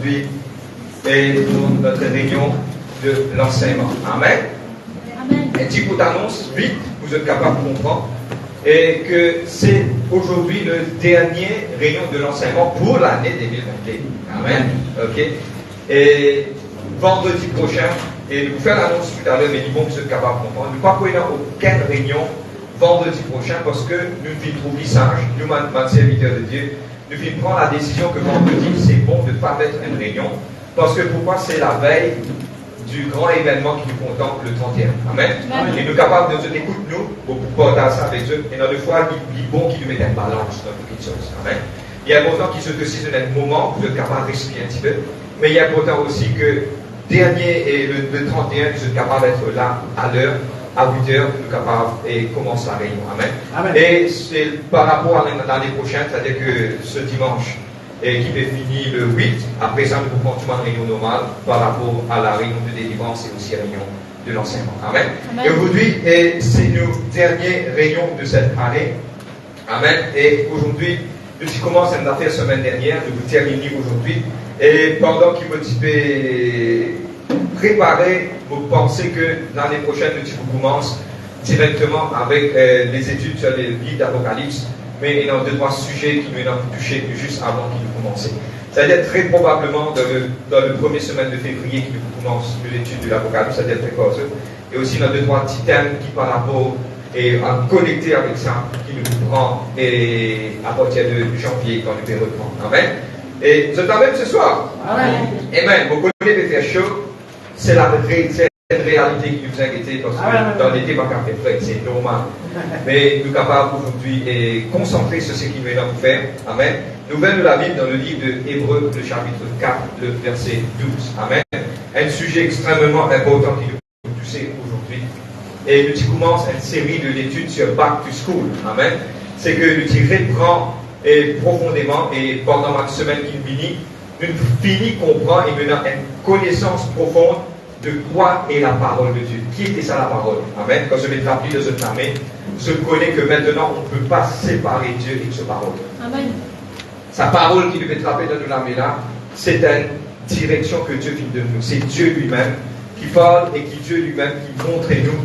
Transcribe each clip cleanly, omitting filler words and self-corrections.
aujourd'hui pour notre réunion de l'enseignement. Amen. Et si vous annonce vite, vous êtes capable de comprendre, et que c'est aujourd'hui le dernier réunion de l'enseignement pour l'année 2021. Amen. Ok. Et vendredi prochain, et je vous faire l'annonce tout à l'heure, mais bon, vous êtes capable de comprendre. Nous ne pouvons pas aucune réunion vendredi prochain parce que nous devons trouver sage, nous, serviteurs de Dieu, nous devons prendre la décision que vendredi, c'est bon de ne pas mettre une réunion. Parce que pourquoi c'est la veille du grand événement qui nous contemple le 31. Amen. Amen. Et nous sommes capables de dire, écoute-nous, pour porter ça avec eux. Et dans deux fois, il est bon qu'il nous mette une balance dans toutes les choses. Amen. Il est important qu'il se décide un moment pour être capable de respirer un petit peu. Mais il est important aussi que dernier et le 31, nous sommes capables d'être là à l'heure, à 8h, nous sommes capables et commence la réunion. Amen. Amen. Et c'est par rapport à l'année prochaine, c'est-à-dire que ce dimanche, et qui est fini le 8. Après ça, nous pouvons continuer une réunion normale par rapport à la réunion de délivrance et aussi la réunion de l'enseignement. Amen. Amen. Et aujourd'hui, c'est nos dernières réunions de cette année. Amen. Et aujourd'hui, nous commençons une affaire semaine dernière, nous vous terminons aujourd'hui. Et pendant qu'il me préparer, vous pensez que l'année prochaine, nous commençons directement avec les études sur les livres d'Apocalypse. Mais il y a deux, trois sujets qui nous ont touchés juste avant qu'il nous commence. C'est-à-dire très probablement dans le premier semaine de février qui nous commence l'étude de l'Apocalypse, c'est-à-dire très court. Et aussi dans deux, trois petits thèmes qui par rapport et à connecter avec ça, qui nous prend et à partir de janvier quand nous pouvons reprendre. Amen. Et vous êtes avec ce soir. Amen. Amen. Vous connaissez les faire chaud, c'est la réalité qui nous inquiète parce que dans l'été, pas qu'à faire c'est normal. Mais nous sommes capables aujourd'hui de concentrer sur ce qu'il veut nous faire. Amen. Nous venons de la Bible dans le livre de Hébreux, le chapitre 4, le verset 12. Amen. Un sujet extrêmement important qui nous touche aujourd'hui. Et nous commençons une série de l'étude sur Back to School. Amen. C'est que nous reprend profondément et pendant la semaine qui finit, nous finissons comprendre et nous avons une connaissance profonde de quoi est la parole de Dieu. Qui était ça la parole? Amen. Quand je vais t'appeler dans une armée, je connais que maintenant on ne peut pas séparer Dieu et sa parole. Amen. Sa parole qui devait trapper dans une armée là, c'est une direction que Dieu vient de nous. C'est Dieu lui-même qui parle et qui Dieu lui-même qui montre nous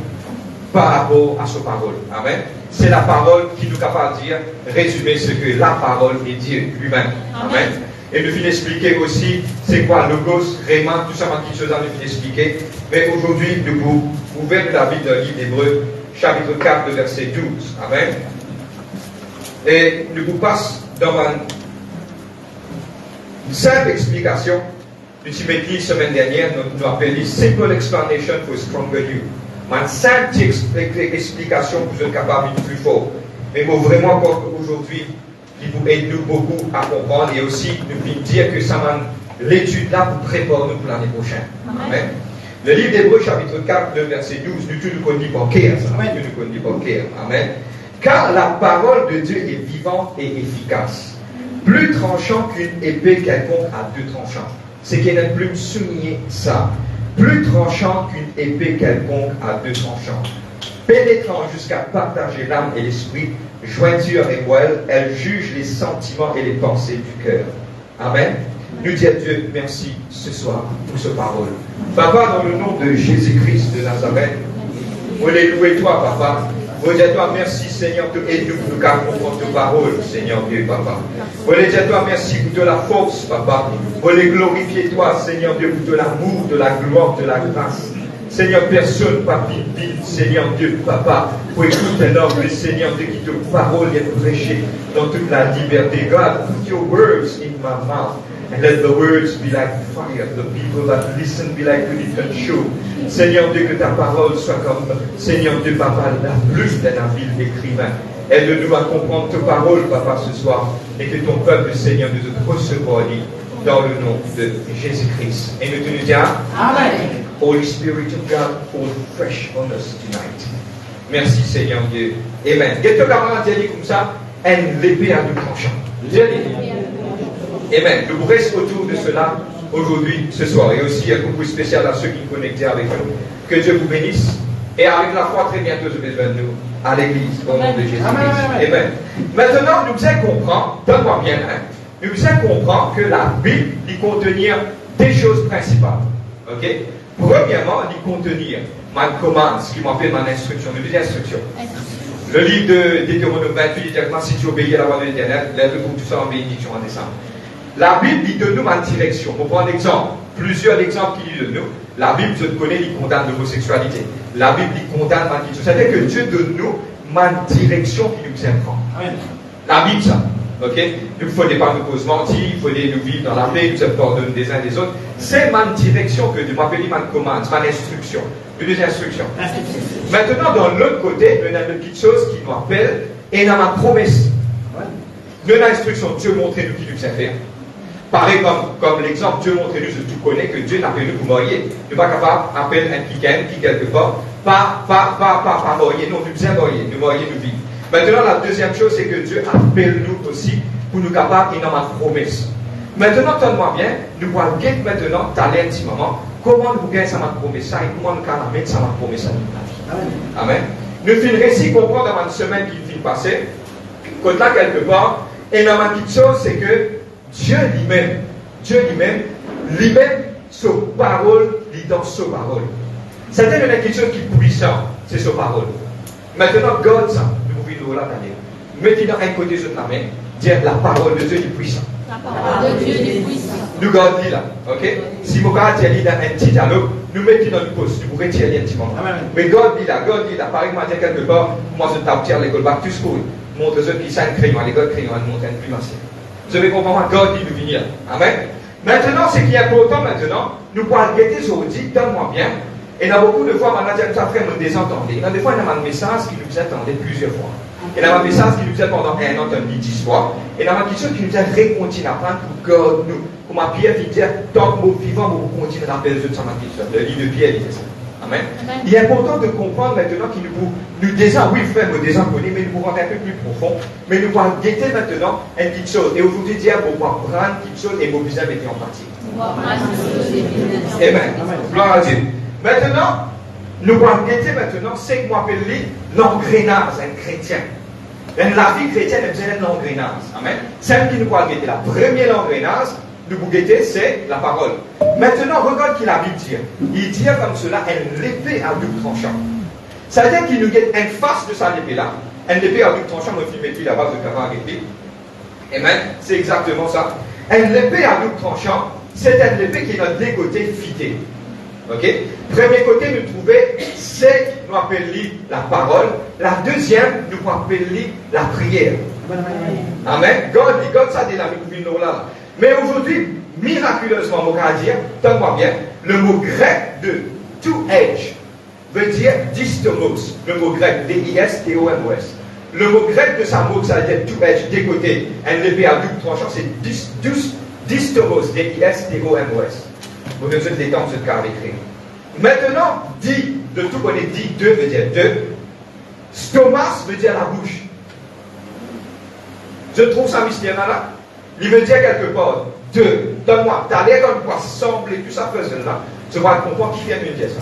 par rapport à sa parole. Amen. C'est la parole qui nous est capable de dire, résumer ce que la parole est Dieu lui-même. Amen. Et nous finissons expliquer aussi c'est quoi logos, réman, tout ça, quelque chose à nous expliquer. Mais aujourd'hui, nous vous ouvrons la Bible d'un livre d'Hébreux, chapitre 4, le verset 12. Amen. Et nous vous passons dans une simple explication. Nous avons dit la semaine dernière, nous appelons Simple Explanation for Stronger You. Une simple explication pour être capable de plus fort. Mais moi, vraiment, aujourd'hui, qui vous aide nous beaucoup à comprendre et aussi nous pouvons dire que ça m'a l'étude là pour préparer nous pour l'année prochaine. Amen. Le livre d'Hébreux chapitre 4, le verset 12, nous connaissons par cœur. Amen. Nous connaissons par cœur. Amen. Car la parole de Dieu est vivante et efficace, plus tranchant qu'une épée quelconque à deux tranchants. C'est qu'il n'a plus souligné ça. Plus tranchant qu'une épée quelconque à deux tranchants. Pénétrant jusqu'à partager l'âme et l'esprit, jointure et moelle, elle juge les sentiments et les pensées du cœur. Amen. Nous disons à Dieu merci ce soir pour ce parole. Papa, dans le nom de Jésus-Christ de Nazareth, on les louer toi, papa. On dit à toi merci, Seigneur, de aide-nous pour nous comprendre ta parole, Seigneur Dieu, papa. On dit à toi merci pour de la force, papa. On les glorifier toi, Seigneur Dieu, pour de l'amour, de la gloire, de la grâce. Seigneur, personne, pas vite, Seigneur Dieu, papa, pour écouter un homme, le Seigneur Dieu, qui te parole est prêchée dans toute la liberté. God, put your words in my mouth. And let the words be like fire. The people that listen be like little show. Seigneur Dieu, que ta parole soit comme, Seigneur Dieu, papa, la plus d'un habile écrivain. Aide-nous à comprendre ta parole, papa, ce soir. Et que ton peuple, Seigneur, nous te recevoir dans le nom de Jésus-Christ. Et nous te disons, Amen. Holy Spirit of God, fall fresh on us tonight. Merci, Seigneur Dieu. Amen. Quelques camarades disent comme ça, une l'épée à deux tranchants. Amen. Nous vous restons autour de cela aujourd'hui, ce soir. Et aussi un coucou spécial à ceux qui sont connectés avec nous. Que Dieu vous bénisse. Et avec la foi, très bientôt, je vais venir à l'église, au nom de Jésus-Christ. Amen. Maintenant, nous allons comprendre, donne-moi bien, hein. nous devons comprendre que la Bible dit contenir des choses principales. Ok? Premièrement, il dit contenir ma commande, ce qui m'appelle mon instruction, mes deux instructions. Le livre de Deutéronome 28 dit directement si tu obéis à la voix de l'Éternel, lève pour tout ça en bénédiction en décembre. La Bible dit de nous ma direction. On prend un exemple, plusieurs exemples qui disent de nous. La Bible, je connais, il condamne l'homosexualité. La Bible, il condamne ma direction. C'est-à-dire que Dieu donne nous ma direction qui nous apprend. La Bible, ça. Ok? Il ne faudrait pas nous mentir, il faudrait nous vivre dans la paix, nous pardonner des uns des autres. C'est ma direction que Dieu m'appelle, ma commande, ma instruction. Une des instructions. Maintenant, dans l'autre côté, il y a une petite chose qui nous appelle, et dans ma promesse. Nous avons l'instruction, Dieu montre-nous qui nous sait faire. Pareil comme l'exemple, Dieu montre-nous, je tout connais, que Dieu n'a pas nous pour marier. Nous ne sommes pas capables d'appeler un qui quelque part, pas marier, non, nous sommes marier, nous vivre. Maintenant, la deuxième chose, c'est que Dieu appelle nous aussi pour nous capables, et dans ma promesse. Maintenant, tenez-moi bien, nous allons guetter maintenant, t'aller intimement, comment nous gagnons ça ma promesse, et comment nous allons mettre ça ma promesse à nous. Amen. Nous finirons ici comprendre dans une semaine qui vient passer, quand là, quelque part, et dans ma petite chose, c'est que Dieu lui-même, sa parole, il dans sa parole. C'est-à-dire quelque chose qui est puissant, c'est sa parole. Maintenant, God, ça, nous pouvons nous là, mettez dans un côté de la main, dire la parole de Dieu est puissante. La parole de Dieu est puissante. Nous gardons là, ok? Si vous regardez dans un petit dialogue, nous mettons dans une pause, nous pourrez tirer un petit moment. Mais God dit là, par exemple, quelque part, moi je tape à l'école bac, tout ce qu'on montre aux autres qui sont un crayon, à l'école crayon, à montre un plus ancien. Vous avez compris, God dit nous venir. Amen. Maintenant, ce qui est important maintenant, nous pouvons guetter aujourd'hui, donne-moi bien. Et il y a beaucoup de fois, maintenant, nous avons nous désentendre. Il y a des fois, il y a un message qui nous attendait plusieurs fois. Il y a un message qui nous a pendant un an, 10 fois. Et il y a une question qui nous a continué à prendre pour God nous. Comme à Pierre qui dit, tant que nous vivons, nous continuons à appeler les autres, le livre de Pierre, il dit ça. Amen. Il est important de comprendre maintenant qu'il nous désire, oui frère, nous désire connaître, mais nous pouvons aller un peu plus profond. Mais nous pouvons guetter maintenant une petite chose. Et aujourd'hui, dire, nous pouvons prendre une petite chose et nous besoin mettre en pratique. Amen. Gloire à Dieu. Maintenant, nous pouvons guetter maintenant ce qu'on appelle l'engrenage, un chrétien. La vie chrétienne est besoin d'un engrenage. Amen. Celle qui nous pouvons guetter, la première engrenage, nous pouvons guetter, c'est la parole. Maintenant, regarde qui la Bible dit. Il dit comme cela, une épée à double tranchant. C'est-à-dire qu'il nous guette une face de sa épée là. Une épée à double tranchant, moi je mets la base de Cavard épée. Amen. C'est exactement ça. Une épée à double tranchant, c'est une épée qui est dans deux côtés fités. Ok? Premier côté, nous trouvons, c'est, nous appelons la parole. La deuxième, nous appelons la prière. Amen. God, ça dit la nous là. Mais aujourd'hui, miraculeusement, on va dire, donne-moi bien, le mot grec de to edge veut dire distomos. Le mot grec, D-I-S-T-O-M-O-S. Le mot grec de sa mot, ça veut dire to edge, des côtés. Un épée à double tranchant, c'est distomos, D-I-S-T-O-M-O-S. Vous devez vous détendre ce cas écrit. Maintenant, dit, de tout qu'on est dit, deux veut dire deux. Stomas veut dire la bouche. Je trouve ça mystère là. Il veut dire quelque part, deux. Donne-moi, t'as l'air comme quoi sembler, tout ça faisait là. Je vais comprendre qui vient de me dire ça.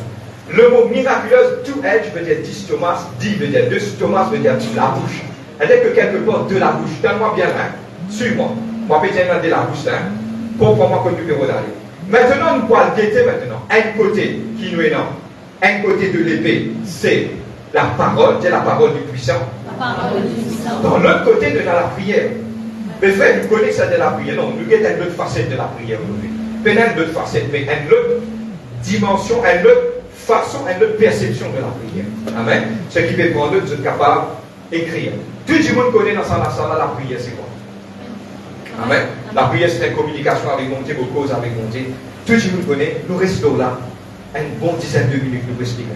Le mot miraculeuse, to edge veut dire distomas, dit veut dire deux, stomas veut dire la bouche. C'est-à-dire que quelque part de la bouche. Donne-moi bien, hein. Suis-moi. Moi, je vais de la bouche, hein. Comprends-moi comme tu peux regarder. Maintenant, nous pouvons guetter maintenant. Un côté qui nous est là, un côté de l'épée, c'est la parole du puissant. La parole du puissant. Dans l'autre côté, nous avons la prière. Mais frère, nous connaissons ça de la prière. Non, nous guettons une autre facette de la prière aujourd'hui. Pas une autre facette, mais une autre dimension, une autre façon, une autre perception de la prière. Amen. Ce qui fait prendre, nous sommes capables d'écrire. Tout le monde connaît dans la salle la prière, c'est quoi? Amen. La prière, c'est une communication avec mon Dieu, vos causes avec mon Dieu. Tout le monde connaît, nous restons là. Une bonne dizaine de minutes, nous expliquons.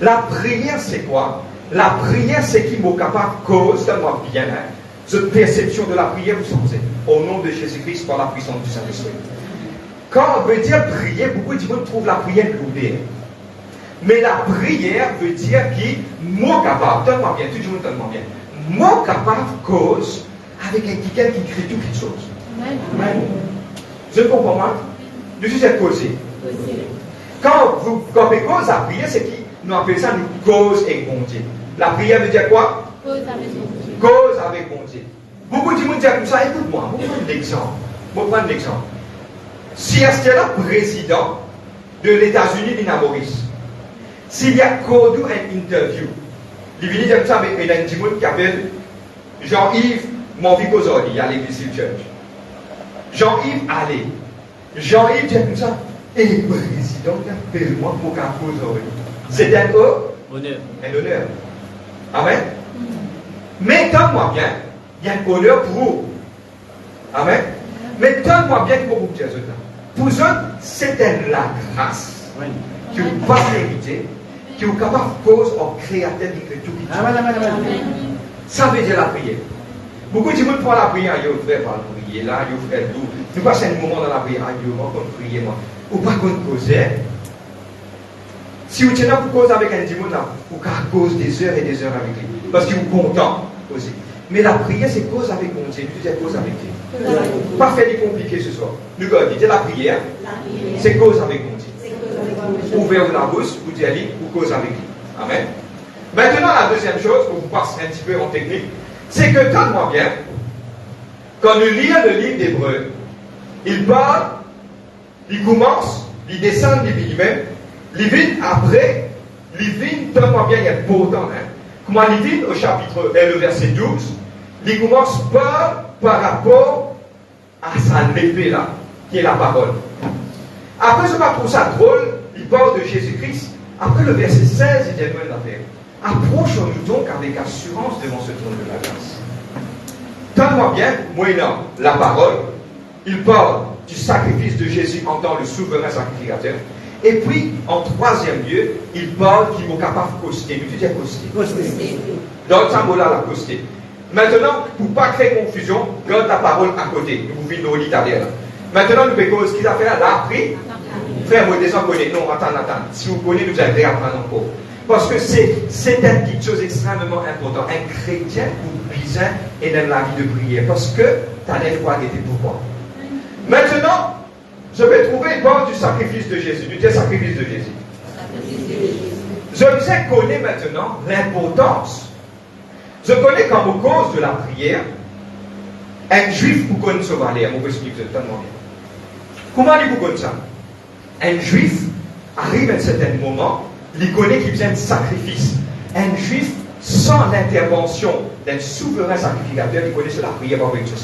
La prière, c'est quoi? La prière, c'est qui m'a capable cause, donne-moi bien, hein, cette perception de la prière, vous savez, au nom de Jésus-Christ, par la puissance du Saint-Esprit. Quand on veut dire prier, beaucoup de gens trouvent la prière lourde. Mais la prière veut dire qui, moi capable, donne-moi bien, tout le monde donne-moi bien, moi capable cause, avec quelqu'un qui crée toutes les choses. Amen. Je comprends moi. Je suis causé. Quand vous cause à prier, c'est qui nous appelons ça nous cause avec bon Dieu. La prière veut dire quoi? Cause avec bon Dieu. Cause avec bon Dieu. Beaucoup de gens disent comme ça, écoute-moi, je vais prendre l'exemple. Si c'était là président de l'États-Unis, Lina Maurice, s'il y a Kodou une interview, il vient comme ça avec un petit monde qui appelle Jean-Yves Monvicozoli à l'église Church. Jean-Yves allez. Jean-Yves dit comme ça, et le président appelle-moi pour qu'un Kozoli. C'est un honneur. Un honneur. Amen. Mais donne-moi bien, il y a un honneur pour vous. Amen. Mais donne-moi bien pour vous dire cela. Pour eux, c'est la grâce qui vous pas mérité, qui vous capable de cause en créateur de tout. Ça veut dire la prière. Beaucoup de gens prennent la prière, ils ont fait par la prière, là, ils ont fait tout. Nous passons un moment dans la prière, ils ont encore prié, moi. Ou pas qu'on cause. Si vous tenez pour cause avec un démon, vous cause des heures et des heures avec lui. Parce qu'il vous content aussi. Mais la prière, c'est cause avec mon Dieu. Tu dis cause avec Dieu. Pas faire des compliqués ce soir. Nous disons la prière, c'est cause avec mon Dieu. Ouvrez-vous la bouche, vous dites ou cause avec lui. Amen. Maintenant, la deuxième chose, pour vous passer un petit peu en technique, c'est que, tente-moi bien, quand nous lisons le livre d'Hébreu, il parle, il commence, il descend, il même, il vient après, il vient, tente-moi bien, il y a important, hein. Comment il vient au chapitre, le verset 12, il commence par rapport à sa épée là, qui est la parole. Après, je trouve ça drôle, il parle de Jésus-Christ. Après le verset 16, il dit la paix. Approchons-nous donc avec assurance devant ce trône de la grâce. Tends-moi bien, moyennant la parole, il parle du sacrifice de Jésus en tant que le souverain sacrificateur. Et puis, en troisième lieu, il parle qu'il est capable de coster. Nous disons coster. Dans le symbole la coster. Maintenant, pour ne pas créer confusion, garde la parole à côté. Nous vivons au lit derrière. Maintenant, nous faisons ce qu'il a fait là, appris. Frère, moi, des gens connaissent. Non, attends. Si vous connaissez, nous allez apprendre encore. Parce que c'est une petite chose extrêmement importante. Un chrétien ou bizarre est dans la vie de prière. Parce que tu as l'espoir d'être pourquoi. Maintenant, je vais trouver une base du sacrifice de Jésus. Du sacrifice de Jésus. Je vous connais maintenant l'importance. Je connais comme cause de la prière, un juif pour connaître ce valet. Je vais expliquer tellement bien. Comment il vous connaît ça? Un juif arrive à un certain moment, il connaît qu'il besoin de sacrifice. Un juif, sans l'intervention d'un souverain sacrificateur, il connaît la prière avec Dieu.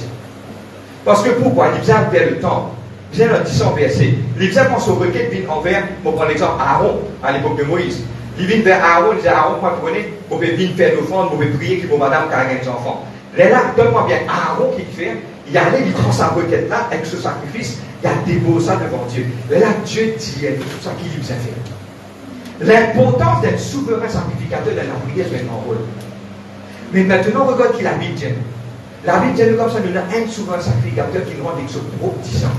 Parce que pourquoi? Il besoin vers le temps. Il besoin d'un 10 verset. Il besoin penser au requête vient envers, pour prendre l'exemple, Aaron, à l'époque de Moïse. Il vient vers Aaron, il dit Aaron, moi tu connais, vous pouvez venir faire l'offrande, vous pouvez prier que vos madame car des enfants. Là, donne-moi bien Aaron qui fait, il allait, il prend sa requête là, avec ce sacrifice, il a déposé ça devant Dieu. Là, Dieu dit, il y a tout ça qu'il lui a fait. L'importance d'être souverain sacrificateur dans la prière, c'est un rôle. Mais maintenant, regarde qui la Bible dit. La Bible dit comme ça, nous avons un souverain sacrificateur qui nous rend des choses propitiantes.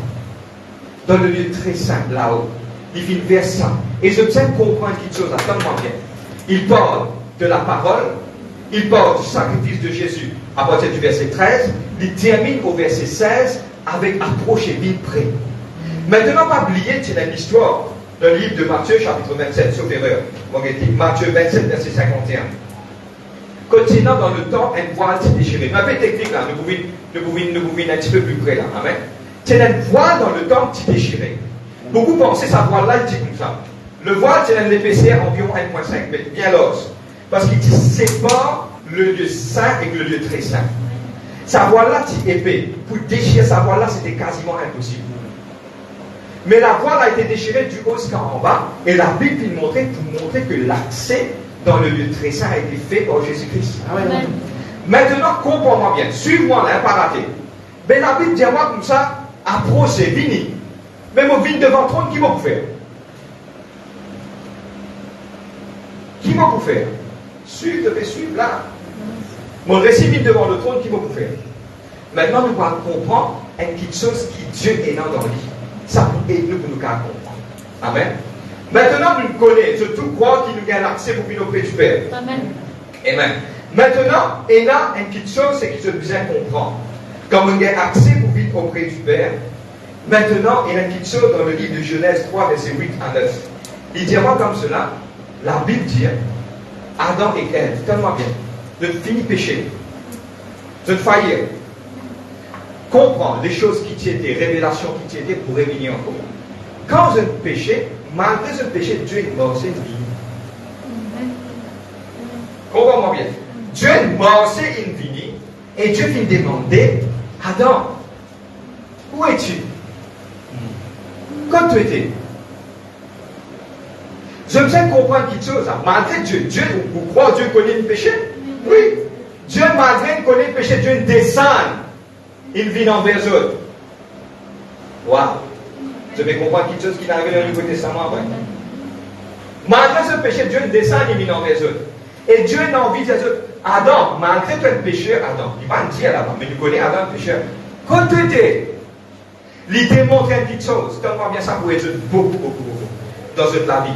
Dans le lieu très simple, là-haut. Il vient vers ça. Et je tiens à comprendre quelque chose, attends-moi bien. Il parle de la parole, il parle du sacrifice de Jésus à partir du verset 13, il termine au verset 16 avec approche et vie près. Maintenant, pas oublier, c'est l'histoire dans le livre de Matthieu, chapitre 27, sauf erreur. Matthieu 27, verset 51. Continuant dans le temps, une voile s'est déchirée. Un peu technique là, nous pouvons un petit peu plus près là. Amen. C'est une voile dans le temps qui s'est déchirée. Beaucoup pensent que sa voile-là, il dit comme ça. Le voile, c'est une épaisseur environ 1,5 mètres, bien l'os. Parce qu'il sépare le lieu saint et le lieu très saint. Sa voile-là, c'est épais. Pour déchirer sa voile-là, c'était quasiment impossible. Mais la voile a été déchirée du haut jusqu'en bas, et la Bible nous montrait pour montrer que l'accès dans le lieu très saint a été fait par Jésus-Christ. Amen. Maintenant, comprends-moi bien. Suis-moi là, pas raté. Mais la Bible dit à moi comme ça, approchez, venez. Même au vide devant le trône, qui va vous faire? Qui va vous faire? Suivre là. Mon récit vide devant le trône, qui va vous faire? Maintenant, nous allons comprendre une petite chose qui Dieu est dans lui. Ça aide nous pour nous comprendre. Amen. Maintenant, nous connaissons, je tout crois qu'il nous gagne l'accès pour venir auprès du Père. Amen. Amen. Maintenant, il y a une petite chose, c'est qu'il se besoin comprendre. Quand on gagne accès pour venir auprès du Père, maintenant, il y a une petite chose dans le livre de Genèse 3, verset 8 à 9. Il dira comme cela, la Bible dit, Adam et Ève, tellement bien, de finir péché, de faillir, comprendre les choses qui t'étaient, révélations qui t'étaient pour revenir encore. Quand vous êtes péché, malgré ce péché, Dieu est mort, c'est vie. Comprends-moi bien. Dieu est mort, c'est une vie. Et Dieu vient demander, Adam, où es-tu? Quand tu étais? Je me fais comprendre quelque chose. Malgré Dieu, vous croyez que Dieu connaît le péché? Oui. Dieu, malgré qu'il connaît le péché, Dieu descend. Il vit envers les autres. Waouh. Je vais comprendre quelque chose qui n'arrive dans le Nouveau Testament après. Malgré ce péché, Dieu descend et vit envers les autres. Et Dieu n'a envie de dire, Adam, malgré que tu es pécheur, Adam, il va me dire là-bas, mais tu connais Adam, pécheur. Quand tu étais, il démontre une petite chose. Donne-moi bien ça pour être beaucoup dans la vie.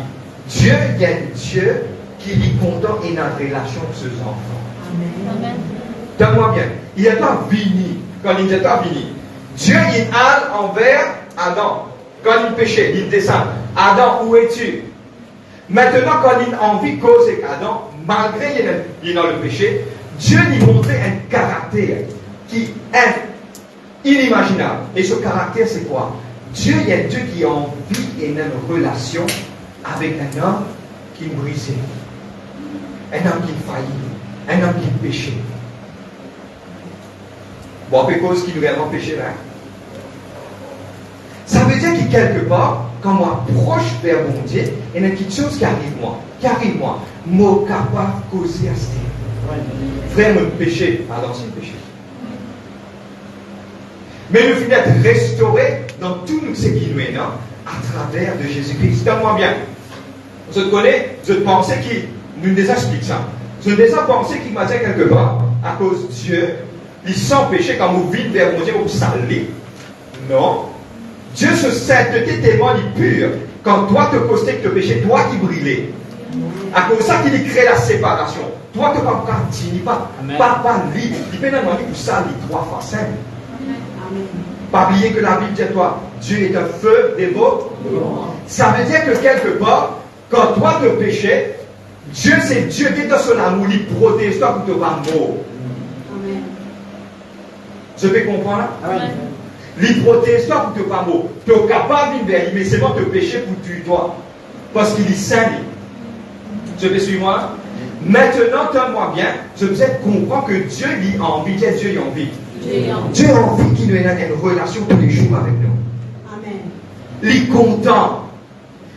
Dieu, il y a un Dieu qui est content et dans une relation avec ses enfants. Amen. Donne-moi bien. Il n'est pas fini. Quand il n'est pas fini, Dieu, il a envers Adam. Quand il péchait, il descend. Adam, où es-tu? Maintenant, quand il a envie de causer avec Adam, malgré qu'il est dans le péché, Dieu lui montrait un caractère qui est inimaginable. Et ce caractère, c'est quoi? Dieu, il y a un Dieu qui a envie et une relation avec un homme qui est brisé, un homme qui est failli, un homme qui est péché. Bon, à cause qui nous réellement péché là. Ça veut dire que quelque part, quand moi approche vers mon Dieu, il y a quelque chose qui arrive moi, moi capable de causer à ce frère, mon péché, alors c'est le péché. Mais le fait d'être restauré dans tout ce qui nous est là, à travers de Jésus-Christ. Donne-moi bien. Je te connais, je pensais qu'il nous explique ça. Je déjà pensé qu'il m'a dit quelque part, à cause de Dieu, il sans péché quand vous vivez vers mon Dieu, vous salez. Non. Dieu se sainteté tellement pur. Quand toi te costais que te péché, toi qui brillais. À cause de ça qu'il crée la séparation. Toi que pas pas libre. Il peut demander pour ça les 3 fois 5. Pas oublier que la Bible dit à toi, Dieu est un feu dévot. Ça veut dire que quelque part, quand toi te péchais, Dieu c'est Dieu qui est dans son amour, il protège toi pour te pas mort. Je peux comprendre? Il protège toi pour te pas mort. Tu es capable de venir, mais c'est bon te pécher pour tuer toi. Parce qu'il est saint. Je peux suivre moi? Maintenant, donne-moi bien, je vous comprendre que Dieu a envie, Dieu a envie. Dieu a envie qu'il ait une relation tous les jours avec nous. Amen. Il est content.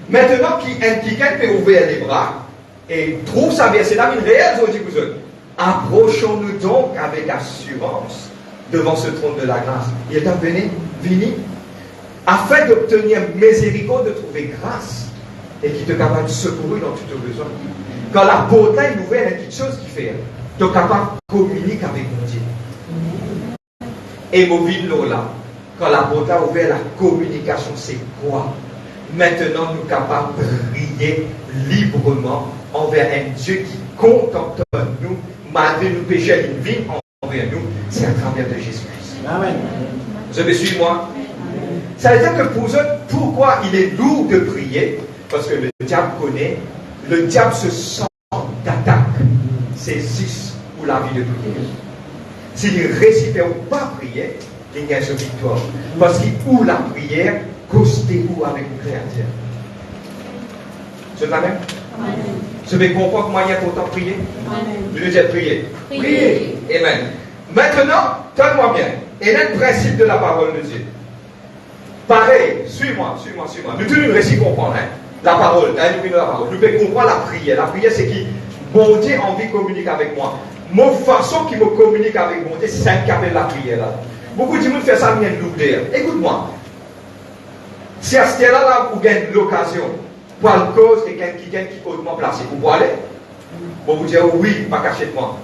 Maintenant, quelqu'un peut ouvrir les bras et trouve sa verset là, une réelle, je dis vous autres. Approchons-nous donc avec assurance devant ce trône de la grâce. Il est venu afin d'obtenir miséricorde, de trouver grâce et qui te capable de secourir dans tous tes besoins. Quand la beauté est nouvelle, il y a quelque chose qui fait. Tu es capable de communiquer avec mon Dieu. Et mon vie là, quand la beauté a ouvert la communication, c'est quoi? Maintenant, nous sommes capables de prier librement envers un Dieu qui contemple nous, malgré nos péchés, une vie envers nous, c'est à travers de Jésus-Christ. Amen. Vous avez suivi moi? Ça veut dire que pour eux, pourquoi il est lourd de prier? Parce que le diable connaît, le diable se sent d'attaque. C'est 6 pour la vie de prière. S'il récite ou pas prier, il gagne sa victoire. Parce qu'il ou la prière, costez-vous avec le Créateur. C'est la même? Je vais comprendre comment il y a pourtant prier. Je veux dire prier. Prier. Amen. Maintenant, donne-moi bien. Il y a le principe de la parole de Dieu. Pareil, suis-moi. Nous tous nous récits comprendre. La parole, nous pouvons comprendre la prière. La prière, c'est qui? Mon Dieu a envie de communiquer avec moi. Mon façon qui me communique avec mon Dieu, c'est un capé de la prière là. Beaucoup de gens font ça, mais l'ouvrir. Écoute-moi. Si à ce là vous gagnez l'occasion, pour la cause quelqu'un qui est hautement placé, vous pouvez aller? Vous vous dire oui, pas cacher de moi.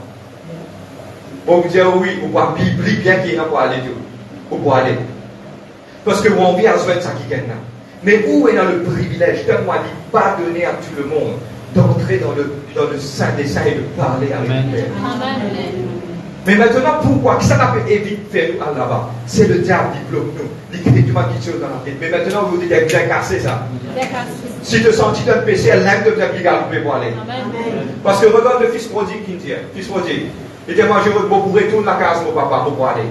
Vous vous dire oui, vous pouvez biblique bien qu'il y ait pour aller. Vous pouvez aller. Parce que vous avez besoin de ça qui gagne là. Mais où est dans le privilège, donne-moi dit, pas donner à tout le monde d'entrer dans le sein des saints et de parler avec le Père. Mais maintenant, pourquoi? Qui ça peut éviter de faire nous là-bas? C'est le diable qui bloque nous. Il crée tout quelque chose dans la tête. Mais maintenant, vous dites, bien cassé ça. Si tu sens un péché, elle l'aime de bien garder pour aller. Parce que regarde le fils prodigue qui dit, fils prodigue. Il dit, moi, je pourrais retourner la case, mon papa, pour aller.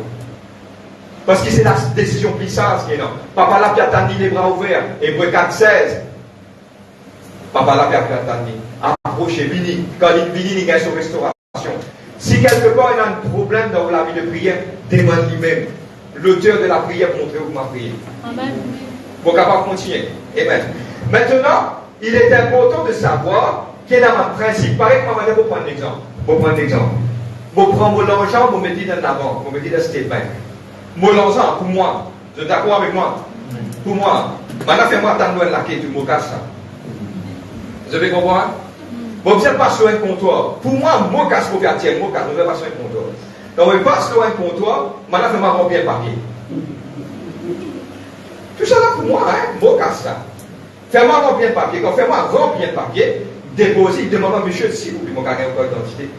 Parce que c'est la décision plus sage qui est là. Papa là, qui a les bras ouverts. Hébreux 4:16. Papa là, qui a approchez, vini. Quand il vini, il gagne son restauration. Si quelque part il y a un problème dans la vie de prière, demande lui-même. L'auteur de la prière montre où m'a prié. Amen. Pour capable continuer. Amen. Maintenant, il est important de savoir qu'il y a un principe. Pareil, on va prendre l'exemple. Pour prendre l'exemple. Pour prendre mon l'argent, vous mettez dans la banque, vous mettez dans State Bank. Mon argent, pour moi, vous êtes d'accord avec moi? Pour moi, maintenant fais-moi attendre la quête du mot casse ça. Vous avez compris? Bon, vous n'êtes pas sur un comptoir. Pour moi, mot casse pour faire tiens, mot casse, vous n'êtes pas sur un comptoir. Donc, on passe sur un comptoir, maintenant fais-moi remplir le papier. Tout ça là pour moi, hein, mot casse ça. Fais-moi remplir le papier. Quand fais-moi remplir le papier, déposer, demande à monsieur si vous voulez mon carnet code d'identité.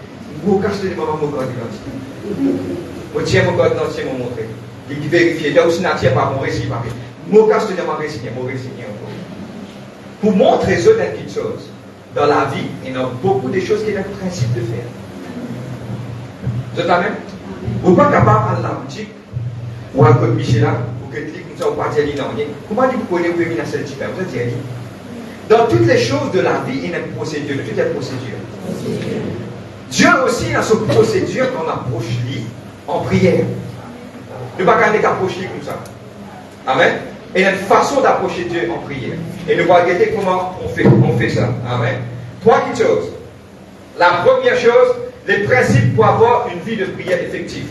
Mot casse, demande mon code d'identité. Vous tiens mon code d'identité, mon montrer. Il vérifie. Donc, si n'attire pas mon récit papier. Mot casse, demande résigner, mon résigner encore. Pour montrer aux autres quelque chose, dans la vie, il y a beaucoup de choses qu'il y a le principe de faire. Vous êtes la même? Vous n'êtes pas capable d'aller à la boutique, ou à un code Michelin, ou que clic comme ça, ou pas dire l'île. Comment vous pouvez vous venir à cette type? Vous êtes dit. Dans toutes les choses de la vie, il y a une procédure. Toutes les procédures. Dieu aussi a son procédure qu'on approche lui en prière. Ne pas qu'un approche lui comme ça. Amen. Et il y a une façon d'approcher Dieu en prière. Et nous allons regarder comment on fait ça. Amen. Trois petites choses. La première chose, les principes pour avoir une vie de prière effective.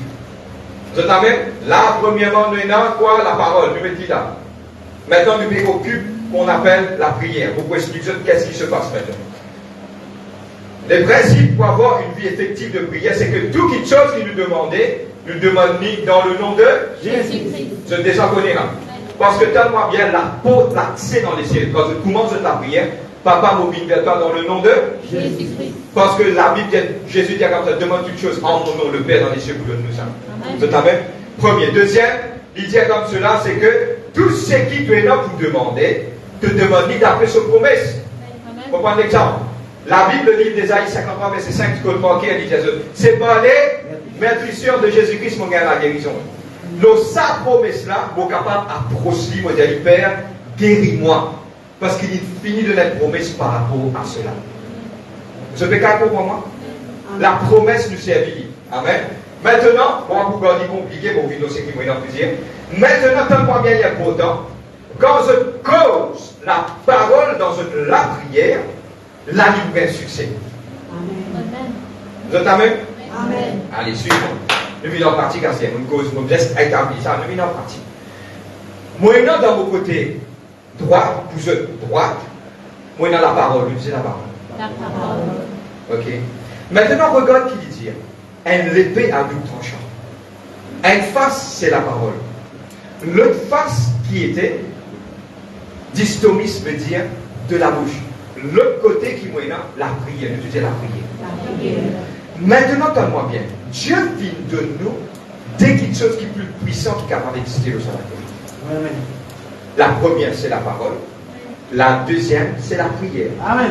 Vous êtes amen? Là, premièrement, nous avons quoi? La parole. Nous mettons là. Maintenant, nous préoccupe qu'on appelle la prière. Vous pouvez expliquer qu'est-ce qui se passe maintenant. Les principes pour avoir une vie effective de prière, c'est que toute chose qui nous demandait, nous demandons dans le nom de Jésus-Christ. Je déjà connais là. Parce que tellement bien la porte, l'accès dans les cieux. Quand je commence la prière, papa m'obéit vers toi dans le nom de Jésus-Christ. Parce que la Bible dit, Jésus dit comme ça, demande toute chose en mon nom, le Père dans les cieux vous donne nous ça. Vous êtes amen. Premier. Deuxième, il dit comme cela, c'est que tout ce qui te est là pour demander, te demande d'après sa promesse. Vous prenez l'exemple. La Bible, le livre d'Ésaïe 53, verset 5, ce que le banquier dit Jésus. C'est par les maîtriseurs de Jésus-Christ mon gars la guérison. Sa promesse là, vous êtes capable d'approcher, vous dire, Père, guéris-moi. Parce qu'il est fini de notre promesse par rapport à cela. Vous avez qu'à pour moi? La promesse nous servit. Amen. Maintenant, on va vous garder compliqué pour vous dossier qui m'ont plaisir. Maintenant, tant qu'on bien il est important, quand je cause la parole dans la prière, la libre un succès. Amen. Vous êtes amen? Amen. Allez, suivons. Nous venons en partie, car c'est une cause, nous laisse établir ça, nous venons en partie. Maintenant, dans mon côté droit, vous êtes droite, moi, dans la parole, vous dites la parole. La parole. Ok. Maintenant, regarde qui dit dire. Un épée à double tranchant. Une face, c'est la parole. L'autre face qui était, dystomis veut dire de la bouche. L'autre côté qui est la prière, nous disons la prière. La prière. Maintenant, donne-moi bien. Dieu vient de nous dès quelque chose qui est plus puissant qui est capable d'exister sur la terre. La première, c'est la parole. La deuxième, c'est la prière. Amen.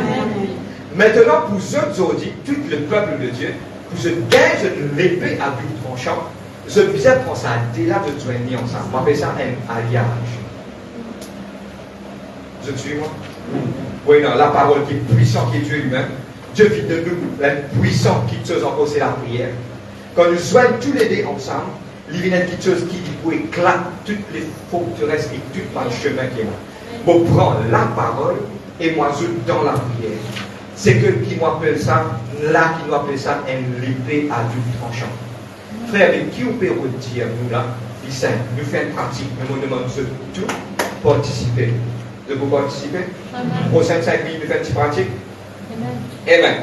Maintenant, pour ceux qui ont dit, tout le peuple de Dieu, pour ceux qui gagnent l'épée à double tranchant, je viens prendre ça déjà de joindre ensemble. On appelle ça un alliage. Vous êtes suivez moi? Oui, non, la parole qui est puissante, qui est Dieu lui-même. Dieu vit de nous, la puissante qui chose encore, c'est la prière. Quand nous joignons tous les deux ensemble, il y a quelque chose qui peut éclater toutes les forteresses et tout le chemin qui est là. Moi, je prends la parole et moi, je dans la prière. C'est que qui m'appelle ça, là, qui nous appelle ça, une épée à double tranchant. Frère, avec qui on peut dire, nous là, il simple, nous faisons une pratique, nous nous demandons de tout participer. De vous participer? Au 5 minutes, nous faisons une petite pratique. Amen.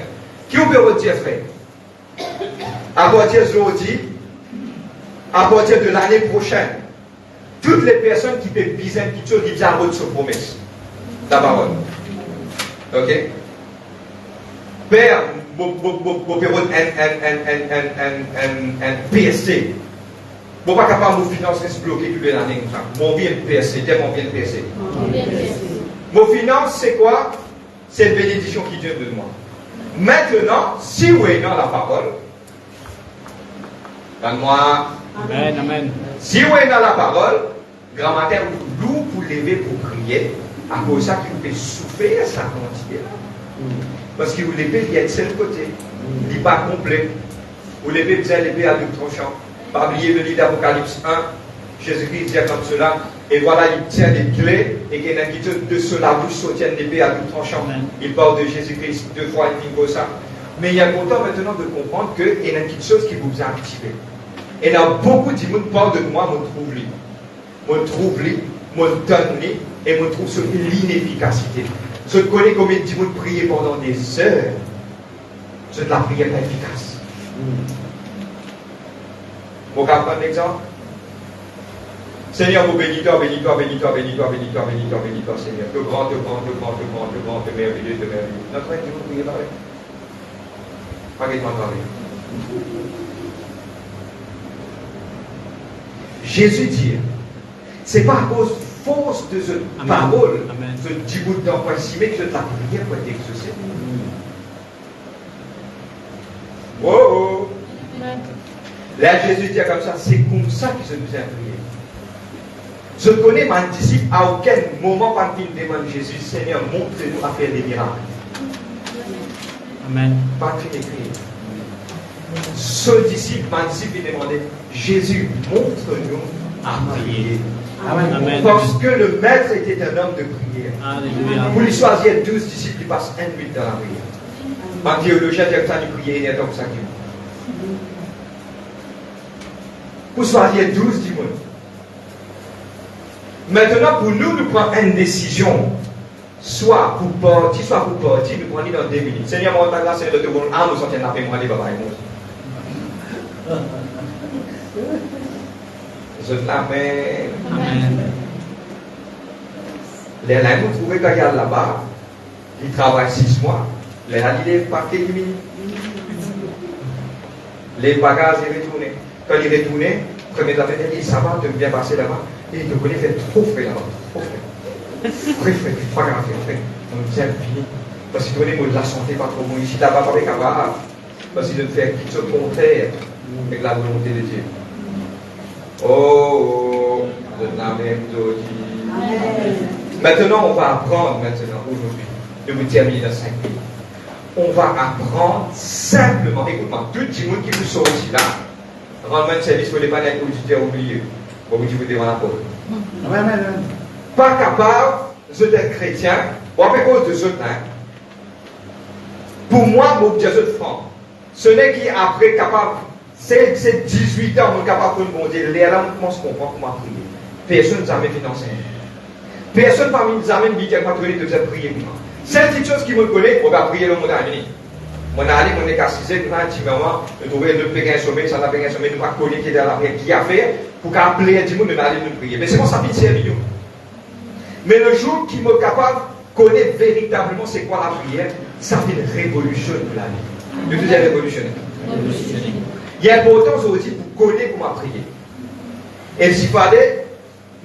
Qui on peut dire, frère? À partir d'aujourd'hui, à partir de l'année prochaine, toutes les personnes qui peuvent viser une petite chose, ils ont reçu sa promesse. La parole. Ok? Père, vous pouvez un PSC. Vous n'êtes pas capable de vous financer se bloquer toute l'année comme ça. Mon bien PSC, mon bien PSC. Mon finance, c'est quoi? C'est une bénédiction qui vient de moi. Maintenant, si vous êtes dans la parole, Donne-moi. Amen, amen. Si vous êtes dans la parole, grammaire vous pour lever pour prier, à cause de ça qu'il vous fait souffrir ça quantité. Parce que vous l'épée vient de seul côté. Il n'est pas complet. Vous l'épée besoin l'épée à double tranchant. Pas oublier le livre d'Apocalypse 1. Jésus-Christ dit comme cela. Et voilà, il tient des clés. Et qu'il y a un qui de cela bouche soutient l'épée à double tranchant. Il parle de Jésus-Christ 2 fois, il dit comme ça. Mais il y a content maintenant de comprendre qu'il y a une petite chose qui vous a activé. Et là, beaucoup de gens parlent de moi, me trouve lui. Me trouve lui, me donne lui, et me trouve sur l'inefficacité. Je connais combien de gens prier pendant des heures. Je ne la prière pas efficace. Vous pouvez prendre l'exemple? Seigneur, vous bénis-toi, bénis-toi, bénis-toi, bénis-toi, bénis-toi, bénis-toi, bénis-toi, Seigneur. Te grand, te grand, te grand, te grand, te grand, te merveilleux, te merveilleux. Notre frère, vous priez pareil. Arrête-moi de parler. Jésus dit, c'est pas à cause fausse de cette parole, ce petit bout de temps mais que je la prière pour être exaucé. Oh oh! Là, Jésus dit comme ça, c'est comme ça que je nous ai prié. Je connais mon disciple à aucun moment quand il demande Jésus, Seigneur, montre-nous à faire des miracles. Amen. Pas de prier. Ce disciple, mon disciple, il demandait, Jésus, montre-nous à prier. Amen. Parce que le maître était un homme de prière. Alléluia. Vous lui choisir 12 disciples qui passent 1 minute dans la prière. En théologien, il y a que ça de prier, il y a comme ça qui vous choisir 12 dimanches. Maintenant, pour nous, nous prenons une décision. Soit pour partir, nous prenons dans 2 minutes. Seigneur, mon ta grâce, Seigneur, de te voir. Ah, nous sommes en train de faire des baba et moi. Je l'amène. Amen. Les là, vous trouvez qu'il y a là-bas, il travaille 6 mois. Les là, il est parti 10 minutes. Les bagages, il retourné. Quand il est retourné, premier affaire, il dit, ça va, tu bien passer là-bas. Et il te connaît, fait trop frais là-bas. Trop frais. Très, pas grave, frère. On dit, fini. Parce qu'il donnait de la santé pas trop bon. Ici, là-bas, pas avec un parce qu'il ne fait quelque chose de contraire avec la volonté de Dieu. Oh, je l'amène aujourd'hui. Maintenant, on va apprendre aujourd'hui, de vous terminer dans 5 minutes. On va apprendre simplement, écoute-moi, tout le monde qui vous sortit là, rendement de service pour les panneaux pour étudier au milieu. Pour vous dire, vous devant la porte. Pas capable, je suis chrétien, ou à cause de ce temps. Pour moi, mon Dieu, je franc. Ce n'est qu'après capable, c'est 18 ans, on est capable de bon Dieu. Les là, on commence à comprendre comment prier. Personne ne jamais financé. Personne parmi nous amène dit qu'il n'y a pas de prier pour moi. C'est une petite chose qui me connaît, on va prier le monde à venir. Mon allé, mon est cassé, nous avons un petit moment, nous trouvons le pékin sommeil, ça n'a pas un sommeil, nous ne pas connaître qui est dans la prière, qui a fait pour qu'appeler un petit monde, nous allons nous prier. Mais c'est mon sapin, c'est mignon. Mais le jour qui me capable de connaître véritablement c'est quoi la prière, ça fait une révolution de la vie. Je te dis révolutionnaire. Il y a importance aussi pour connaître comment prier. Et s'il fallait,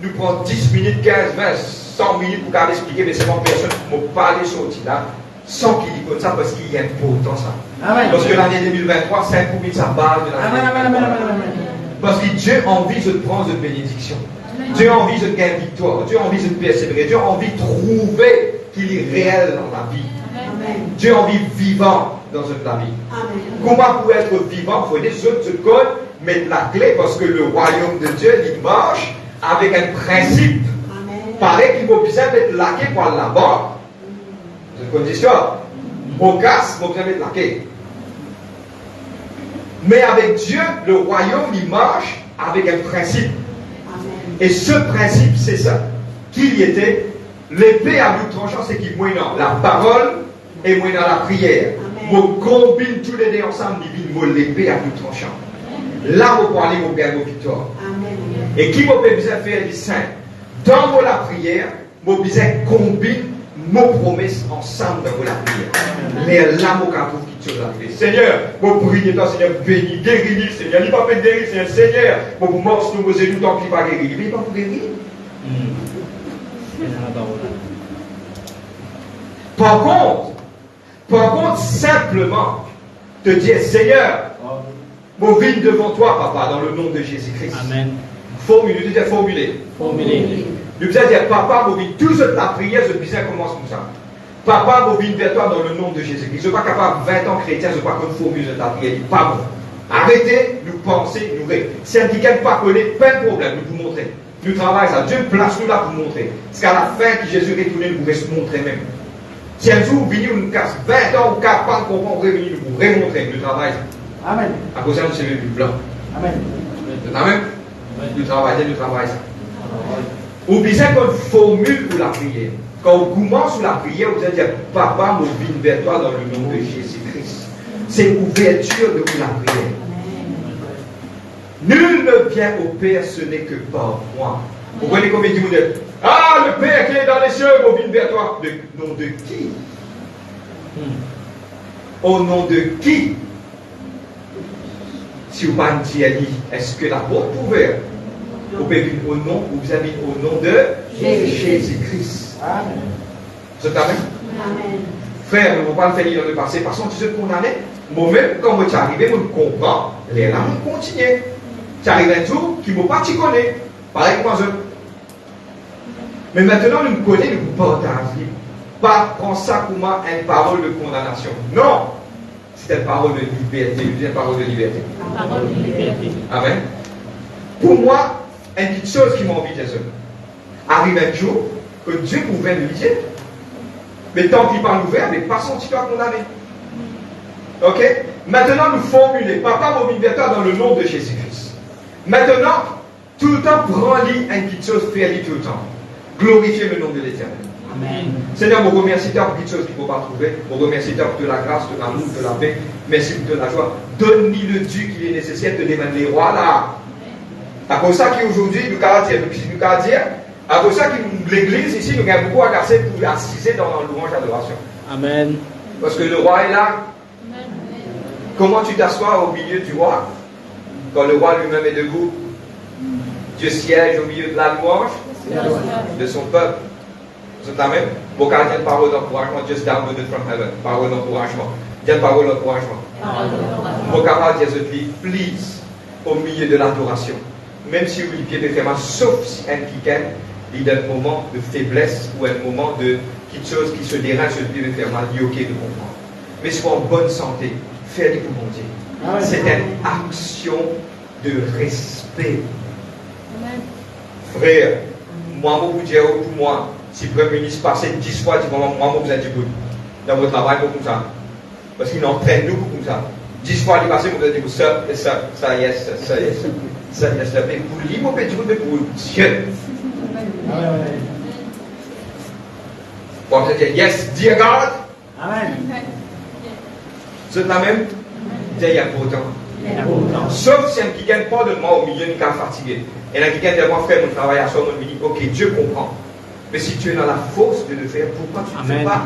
nous prendre 10 minutes, 15, 20, 100 minutes pour expliquer, mais c'est mon personne pour me parler sur là, sans qu'il y ait comme ça, parce qu'il y a important ça. Amen. Parce que l'année 2023, c'est pour lui sa base de l'année. Parce que Dieu a envie de prendre une bénédiction. Dieu a envie de gagner victoire. Dieu a envie de persévérer. Dieu a envie de trouver qu'il est réel dans la vie. Amen. Dieu a envie de vivant dans la vie. Amen. Comment pour être vivant, il faut des autres se code, mettre la clé, parce que le royaume de Dieu, il marche avec un principe. Amen. Pareil qu'il faut bien mettre la clé pour là-bas. C'est une condition. Au casse, il faut bien mettre la clé. Mais avec Dieu, le royaume, il marche avec un principe. Et ce principe, c'est ça. Qu'il y était, l'épée à bout tranchant, c'est qu'il mouille dans la parole et mouille dans la prière. On combine tous les deux ensemble, il dit l'épée à bout tranchant. Là, vous parlez, vous gagnez vos victoires. Et qui vous besoin de faire du saint? Dans la prière, vous besoin combine nos promesses ensemble dans la prière. Les là, vous avez quelque chose à faire. Seigneur, vous priez, toi, Seigneur, bénis, guéris, Seigneur. Il n'y a pas de guérir, c'est un Seigneur. Vous morceaux, vous avez tout le temps qu'il va guérir. Il ne va pas vous guérir. Par contre, simplement, te dire, Seigneur, Mon vie devant toi, papa, dans le nom de Jésus-Christ. Amen. Formule, tu dis formuler. Formuler. Nous disons, papa, mon vie, tout ce ta prière, ce business commence comme ça. Papa, mon vie vers toi dans le nom de Jésus-Christ. Je ne suis pas capable, 20 ans chrétien, je ne suis pas comme formule de ta prière. Pas bon. Arrêtez, nous penser, nous rêver. Si un quelqu'un ne pas connaît, pas de problème, nous vous montrer. Nous travaillons ça. Dieu place nous là pour montrer. Parce qu'à la fin, que Jésus est retourné, nous pouvons se montrer même. Si un jour, vous venez, nous casse 20 ans, ou 4 ans, comprendre, vous revenez, nous vous remontrer. Nous travaillons ça. Amen. À cause de nous, c'est le blanc. Amen. Amen. Nous travaillons ça. Oubliez qu'on formule pour la prière. Quand on commence la prière, vous allez dire, papa, mon vie vers toi dans le nom de Jésus-Christ. C'est ouverture de la prière. Nul ne vient au Père, ce n'est que par moi. Vous voyez combien de vous dites, ah, le Père qui est dans les cieux, mon vie vers toi. Le nom de qui? Au nom de qui? Si vous parlez d'Yali, est-ce que la porte est ouverte? Vous pouvez venir au nom, vous avez au nom de Jésus-Christ. Amen. Vous êtes amen? Amen. Frère, nous ne pouvons pas le faire dans le passé, parce que tu es condamné. Moi-même, quand je suis arrivé, je comprends. Les là, je continue. Tu arrives un jour qui ne m'a pas connaître. Pareil que moi, mais maintenant, nous nous connaissons, nous partageons. Pas prendre ça comme une parole de condamnation. Non! C'est une parole de liberté. Une parole de liberté. Parole de liberté. Amen. Pour moi, une petite chose qui m'a envie de dire. Arrive un jour que Dieu pouvait nous dire, mais tant qu'il parle ouvert, mais pas son petit condamné. Ok? Maintenant, nous formulons, papa m'a mis vers toi dans le nom de Jésus-Christ. Maintenant, tout le temps, prends-lui une petite chose, fais-lui tout le temps. Glorifiez le nom de l'Éternel. Amen. Seigneur, mon remercie pour quelque chose qu'il ne faut pas trouver. Mon remercie pour de la grâce, de l'amour, de la paix. Merci pour de la joie. Donne-lui le Dieu qu'il est nécessaire de devenir les rois là. À cause ça qu'aujourd'hui, nous allons dire, à cause ça que l'église ici, nous avons beaucoup à casser pour assister dans la louange d'adoration. Amen. Parce que le roi est là. Comment tu t'assois au milieu du roi? Quand le roi lui-même est debout, Dieu siège au milieu de la louange de son peuple. Vous êtes amen? Vos gardiens de parole d'encouragement, just downloaded from heaven. Parole d'encouragement. Dieu parole d'encouragement. Vos camarades, Dieu dit, please, au milieu de l'adoration. Même si Olivier peut faire mal, sauf si un week-end, il a un moment de faiblesse ou un moment de quelque chose qui se dérange, Olivier veut faire mal, il est ok de comprendre. Mais sois en bonne santé, fais-le pour mon Dieu. C'est une action de respect. Frère, moi, vous dire pour moi, si le Premier ministre passait 10 fois, moi, vous êtes dit, dans votre travail, comme ça. Parce qu'il entraîne nous comme ça. 10 fois, il passe, vous êtes dit, ça, yes. Mais pour lui, mon petit mais pour Dieu. Bon, vous dites, yes, dear God. Amen. C'est la même. Il y a pourtant. Sauf si un qui gagne pas de moi au milieu d'une cas fatigué. Et un qui gagne de moi, frère, mon travail à soi, on me dit, ok, Dieu comprend. Mais si tu es dans la force de le faire, pourquoi tu ne le fais pas?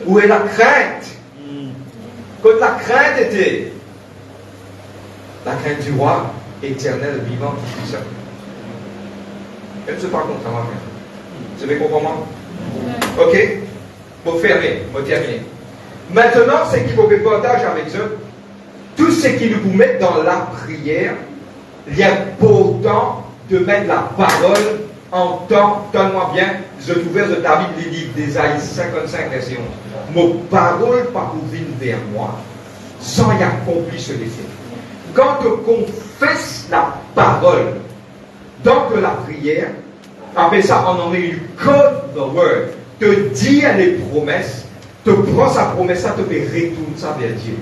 Où est la crainte? Quand la crainte était la crainte du roi éternel, vivant, tout puissant. Je ne sais pas comment ça va faire. Vous savez comment? Ok? Pour fermer, pour terminer. Maintenant, c'est qu'il faut que je partage avec eux tout ce qui nous met dans la prière. Il est important de mettre la parole en temps. Donne-moi bien, je trouvais de David les livres d'Ésaïe 55, verset 11. Mon parole parcourent vers moi, sans y accomplir ce défi. Quand tu confesses la parole dans la prière, après ça, on en met du code the word, te dire les promesses, te prends sa promesse, ça te fait retourner ça vers Dieu.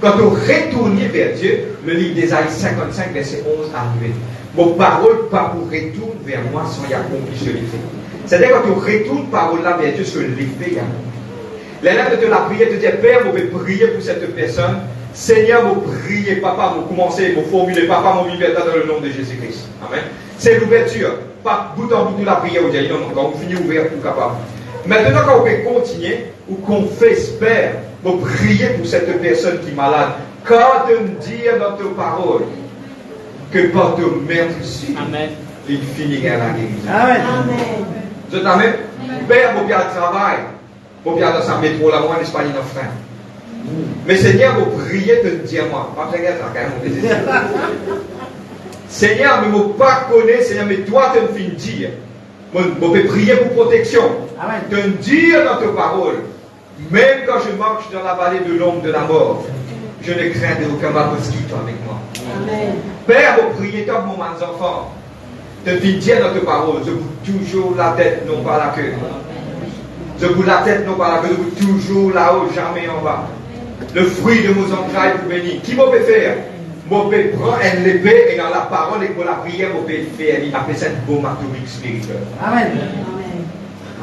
Quand tu retournes vers Dieu, le livre d'Ésaïe 55, verset 11 arrive. Mon parole pas pour retourner vers moi sans y accomplir ce l'effet. C'est-à-dire quand tu retournes parole là vers Dieu, ce l'effet y accomplit. L'élève de la prière te dit, Père, je vais prier pour cette personne. Seigneur, vous priez, papa, vous commencez, vous formulez, papa, mon liberté dans le nom de Jésus-Christ. Amen. C'est l'ouverture. Pas bout en bout de la prière, vous dites, non, quand vous finissez ouvert, vous capable. Maintenant, quand vous pouvez continuer, vous confessez, Père, vous priez pour cette personne qui est malade. Quand de me dire dans tes paroles que par te mettre ici, Amen. il finira la guérison. Amen. Vous êtes amen? Père, vous bien le travail. Vous bien dans sa métro, là, moi, en Espagne, en frein. Mais Seigneur, vous priez de dire moi. Seigneur, mais vous pas connaître, Seigneur, mais toi, tu me fais dire. Vous pouvez prier pour protection. De me dire dans ta parole. Même quand je marche dans la vallée de l'ombre de la mort, je ne crains de aucun mal parce qu'il est avec moi. Amen. Père, vous priez comme mon enfant. De me dire dans ta parole, je vous toujours la tête, non pas la queue. Je vous la tête, non pas la queue, je vous toujours là-haut, jamais en bas. Le fruit de vos entrailles vous bénit. Qui vous peut faire? Vous pouvez prendre une épée et dans la parole et pour la prière, vous pouvez faire. Il appelle ça une bombe atomique spirituelle. Amen.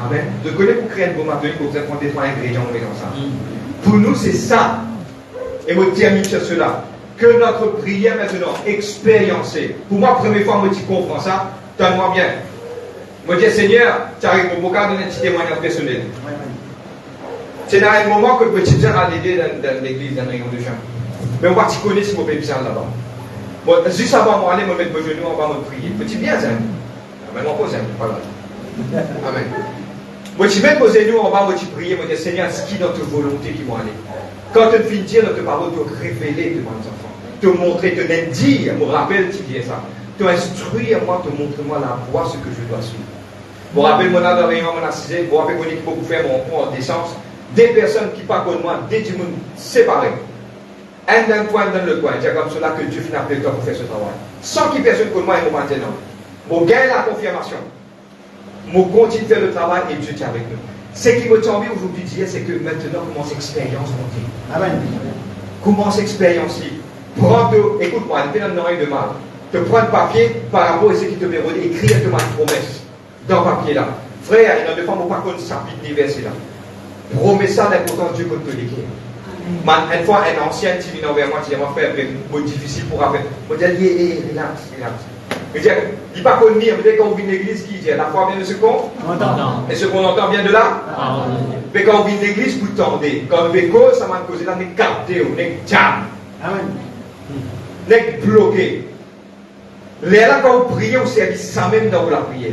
Amen. Je connais pour créer une bombe atomique, vous avez compté 3 ingrédients dans ça. Pour nous, c'est ça. Et vous terminez sur cela. Que notre prière maintenant, expériencée. Pour moi, première fois, je comprends ça. Donne-moi bien. Je dis, Seigneur, tu arrives au cas d'un petit témoignage personnel. C'est dans un moment que le petit jeune a aidé dans l'église, dans le rayon de champ. Mais on va te connaître si vous pouvez bien là-bas. Bon, juste avant moi, aller me mettre mes genoux, on va me prier. Petit bien, ça. Mais on pose un peu. Amen. Moi, tu mets poser nous, on va me prier, me dire, Seigneur, ce qui est dans ta volonté qui vont aller. Quand tu finis de dire dans ta parole, tu révéler devant les enfants. Te montrer, te dire, me rappelle, tu dis ça. Te instruire, moi, te montre-moi la voie, ce que je dois suivre. Vous rappelez mon âme de réunion, mon assisé, vous rappelez mon équipe beaucoup faire mon point en décence. Des personnes qui parlent de moi, des du monde séparés. Un d'un coin, dans le coin. C'est comme cela que Dieu finit appelé toi pour faire ce travail. Sans qu'il personne que moi et moi maintenant. Mon gagne la confirmation. Mon continue de faire le travail et Dieu tient avec nous. Ce qui me tient aujourd'hui dire, c'est que maintenant commence l'expérience montée. Amen. Commence l'expérience. Écoute-moi, ne fais pas de mal. Te prends le papier par rapport à ce qui te met rodé, écris ma promesse dans le papier là. Frère, il y a deux fois, on ne pas connaître ça, puis verset là. Promets ça l'importance de Dieu pour te l'écrire. Une fois, un ancien qui vient vers moi, qui dit, mon frère, c'est difficile pour rappeler. Je dis, relax. Je dis, il ne pas connu, mais quand on vient de l'église, qui dit, la foi vient de ce qu'on entend. Et ce qu'on entend vient de là. Mais quand on vient de l'église, vous tendez. Quand on fait cause, ça m'a causé là, on est capté, on est jam. On est bloqué. Là, quand vous priez, vous service ça même dans la prière.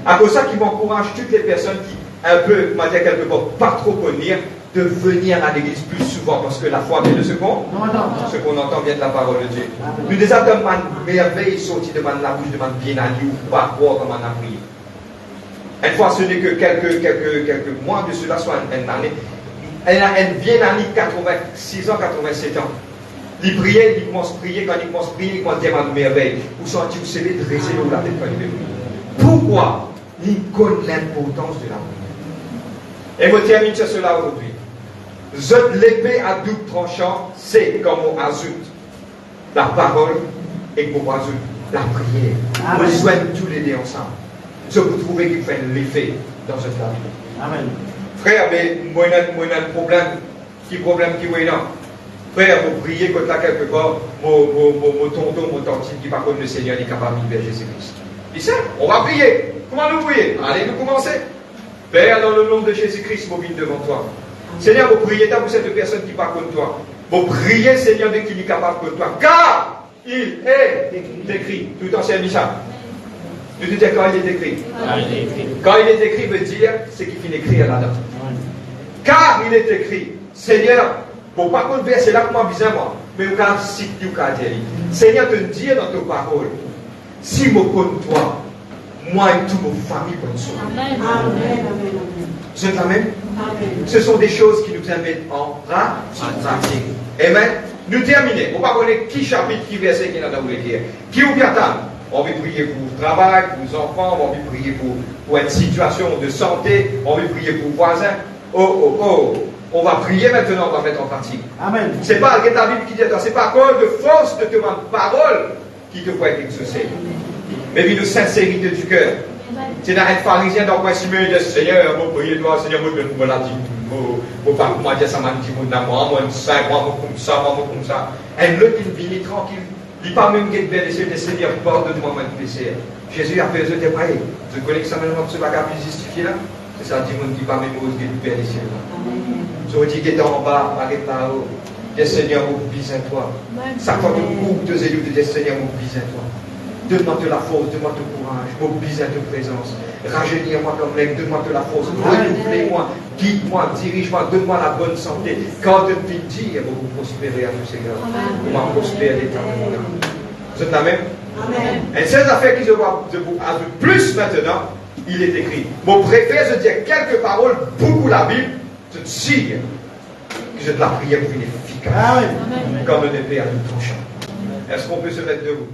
À cause de ça, qui m'encourage toutes les personnes qui, un peu, m'a dit quelque part, pas trop connaître, de venir à l'église plus souvent, parce que la foi vient de ce qu'on entend vient de la parole de Dieu. Nous déjà de merveille sortie de la bouche de bien à lui, ou pas croire comme on a prié. Une fois, ce n'est que quelques mois de cela, soit une année. Elle vient à 86 ans, 87 ans. Il priait, il commence à prier, quand il commence à prier, il commence à dire de merveille. Vous sentez, vous savez, dresser le la tête quand il veut prier. Pourquoi? Il connaît l'importance de la prière. Et je termine sur cela aujourd'hui. L'épée à double tranchant, c'est comme on ajoute la parole et qu'on ajoute la prière. On soigne tous les deux ensemble. Je peux trouver qu'il fait l'effet dans cette vie. Amen. Frère, mais moi, j'ai un problème. Qui est là? Frère, vous priez quand là quelque part, mon tonton, mon tantine qui par contre le Seigneur est capable de libérer Jésus-Christ. Il sait, on va prier. Comment nous prier? Allez, nous commencer. Père, dans le nom de Jésus-Christ, je viens devant toi. Seigneur, vous priez pour cette personne qui parle contre toi. Vous priez, Seigneur, de qui est capable contre toi. Car il est écrit. Tout ancien Micha. Je te dis quand il est écrit. Quand il est écrit, veut dire c'est qu'il finit écrit là-dedans. Car il est écrit. Seigneur, pour pas contre verset là, comment besoin moi. Mais vous avez cité, vous avez dit. Seigneur, te dire dans tes paroles. Si je connais toi, moi et toute ma famille bonne soin. Amen. Vous êtes Amen? Ce sont des choses qui nous amènent en pratique. Amen. Nous terminons. On va connaître qui chapitre, qui verset qui est dans le dire. Qui ou bien on va prier pour le travail, pour les enfants, on va prier pour une situation de santé, on va prier pour les voisins. On va prier maintenant, on va mettre en pratique. Amen. C'est pas la Bible qui dit, c'est pas à cause de force de ma parole qui te voit exaucer. Mais vie de sincérité du cœur. C'est dans un pharisien dans le coin Simon, il dit Seigneur, moi prier toi, Seigneur, moi je me maladie. Moi dire ça m'a dit, moi ça, moi comme ça, moi comme ça. Et l'autre il vient tranquille. Il ne parle même qu'il y a des Seigneur, pardonne-moi mon péché. Jésus a fait les autres pareil. Je connais que ça maintenant ce bagage plus justifié là. C'est ça, dit mon qui parle même aux qui nous perd les cieux. Je dis qu'il est en bas, arrête là-haut. Dis Seigneur, mon besoin toi. Ça fait un coup de zélou de dire Seigneur, mon besoin toi. Donne-moi de la force, donne-moi de courage, mobilise ta présence. Rajeunis-moi comme l'aigle, donne-moi de la force, renouvelle-moi, guide-moi, dirige-moi, donne-moi la bonne santé. Quand tu me dis, vous prospérer à tout Seigneur. Vous m'en prospérer l'éternel. Vous êtes la même? Amen. Et ces affaires qui se voient de vous plus maintenant, il est écrit. Mon préfère se dire quelques paroles, beaucoup la Bible, je te signe que j'ai de la prière pour une efficace. Comme un épée à tout tranchant. Est-ce qu'on peut se mettre debout?